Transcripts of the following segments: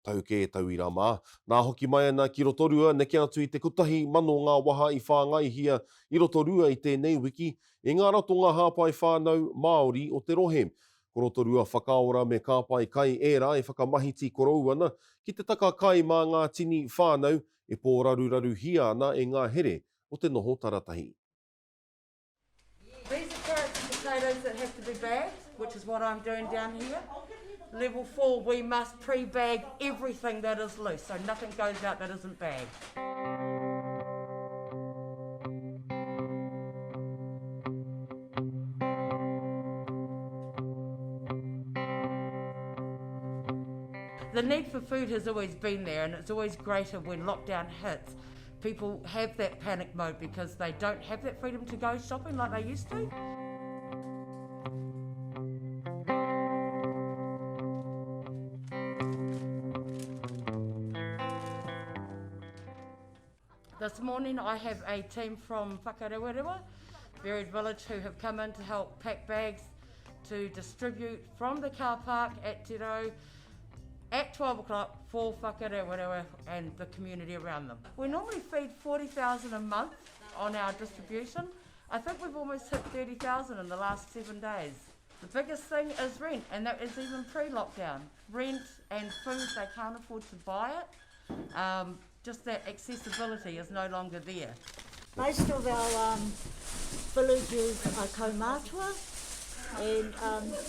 Tau ke tau i rā mā. Nā hoki mai ana ki roto rua, neke atu i te kutahi mano ngā waha i whāngai hia i roto rua i tēnei wiki, e ngā rato ngā hāpai whānau Māori o te rohe. Ko roto rua whakaora me kāpai kai ērā e whakamahiti korou ana ki te taka kai mā ngā tini whānau e pō raru hia ana e ngā here o te noho taratahi. These are carrots and potatoes that have to be bagged, which is what I'm doing down here. Level 4, we must pre-bag everything that is loose, so nothing goes out that isn't bagged. The need for food has always been there, and it's always greater when lockdown hits. People have that panic mode because they don't have that freedom to go shopping like they used to. This morning I have a team from Whakarewarewa, Buried Village, who have come in to help pack bags to distribute from the car park at Te Rau at 12 o'clock for Whakarewarewa and the community around them. We normally feed 40,000 a month on our distribution. I think we've almost hit 30,000 in the last 7 days. The biggest thing is rent, and that is even pre-lockdown. Rent and food, they can't afford to buy it. Just that accessibility is no longer there. Most of our villages are kaumātua, and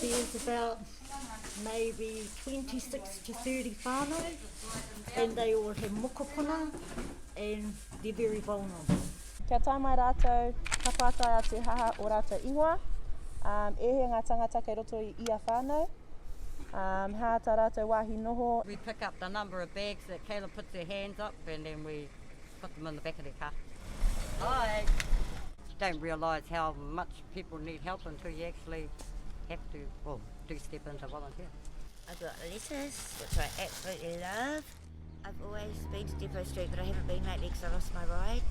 there's about maybe 26 to 30 whānau, and they all have mokopuna, and they're very vulnerable. Kia tae mai rātou, ka pātai a te haha o rātou ingoa. E he ngā tangata kei roto i ia whānau. Hā tā rātou wāhi noho. We pick up the number of bags that Kayla puts their hands up, and then we put them in the back of their car. Hi! You don't realise how much people need help until you actually have to, well, do step into volunteer. I've got lettuce, which I absolutely love. I've always been to Depot Street, but I haven't been lately because I lost my ride.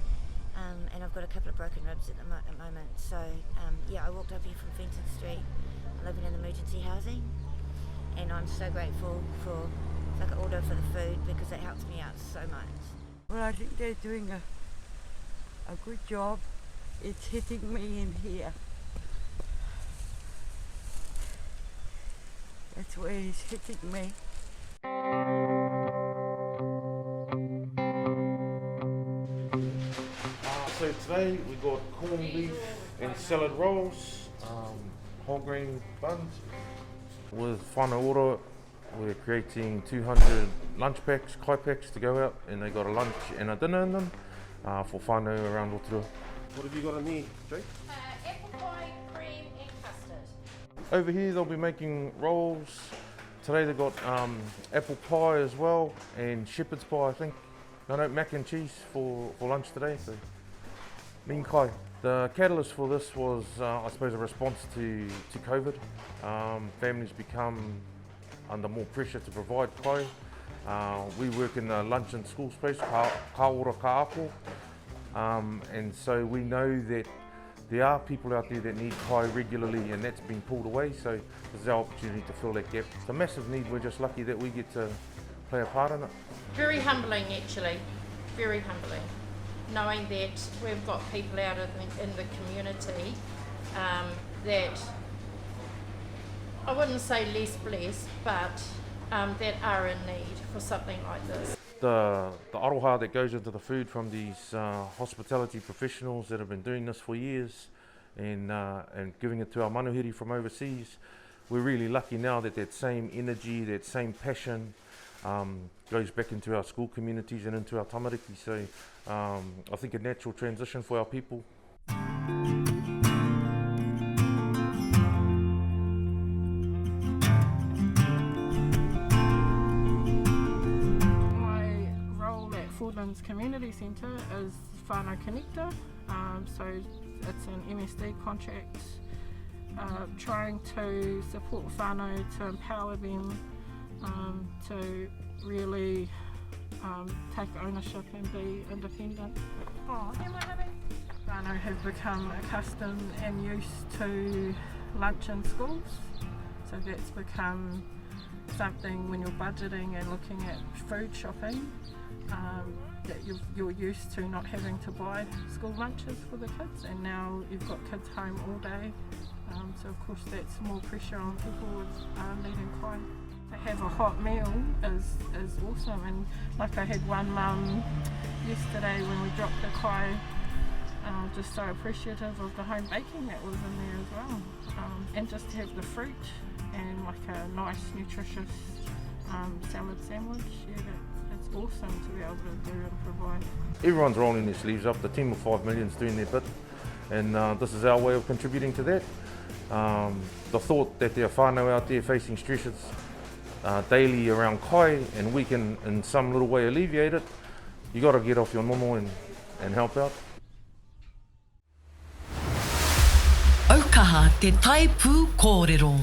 And I've got a couple of broken ribs at the moment. So, yeah, I walked up here from Fenton Street, living in emergency housing. And I'm so grateful for Whakaora for the food because it helps me out so much. Well, I think they're doing a good job. It's hitting me in here. That's where it's hitting me. So today we got corned beef and salad rolls, whole grain buns. With whanaora, we're creating 200 lunch packs, kai packs to go out, and they got a lunch and a dinner in them for whānau around Rotorua. What have you got in there, Jake? Apple pie, cream and custard. Over here they'll be making rolls. Today they've got apple pie as well, and shepherd's pie I think. No, mac and cheese for lunch today. So, mean kai. The catalyst for this was, I suppose, a response to COVID. Families become under more pressure to provide kai. We work in the lunch and school space, ka ora ka ako. And so we know that there are people out there that need kai regularly, and that's been pulled away, so this is our opportunity to fill that gap. It's a massive need, we're just lucky that we get to play a part in it. Very humbling actually, very humbling. Knowing that we've got people out in the community that, I wouldn't say less blessed, but that are in need for something like this. The aroha that goes into the food from these hospitality professionals that have been doing this for years and giving it to our manuhiri from overseas, we're really lucky now that that same energy, that same passion goes back into our school communities and into our tamariki. So I think a natural transition for our people. Community Centre is whānau connector, so it's an MSD contract trying to support whānau to empower them to really take ownership and be independent. Whānau have become accustomed and used to lunch in schools, so that's become something when you're budgeting and looking at food shopping, that you're used to not having to buy school lunches for the kids, and now you've got kids home all day, so of course that's more pressure on people with needing kai. To have a hot meal is awesome, and like I had one mum yesterday when we dropped the kai, just so appreciative of the home baking that was in there as well, and just to have the fruit and like a nice nutritious salad sandwich. Yeah, it's awesome to be able to do and provide. Everyone's rolling their sleeves up. The team of 5 million is doing their bit, and this is our way of contributing to that. The thought that there are whānau out there facing stresses daily around kai, and we can in some little way alleviate it, you got to get off your nono and help out. Aukaha te taipū kōrero.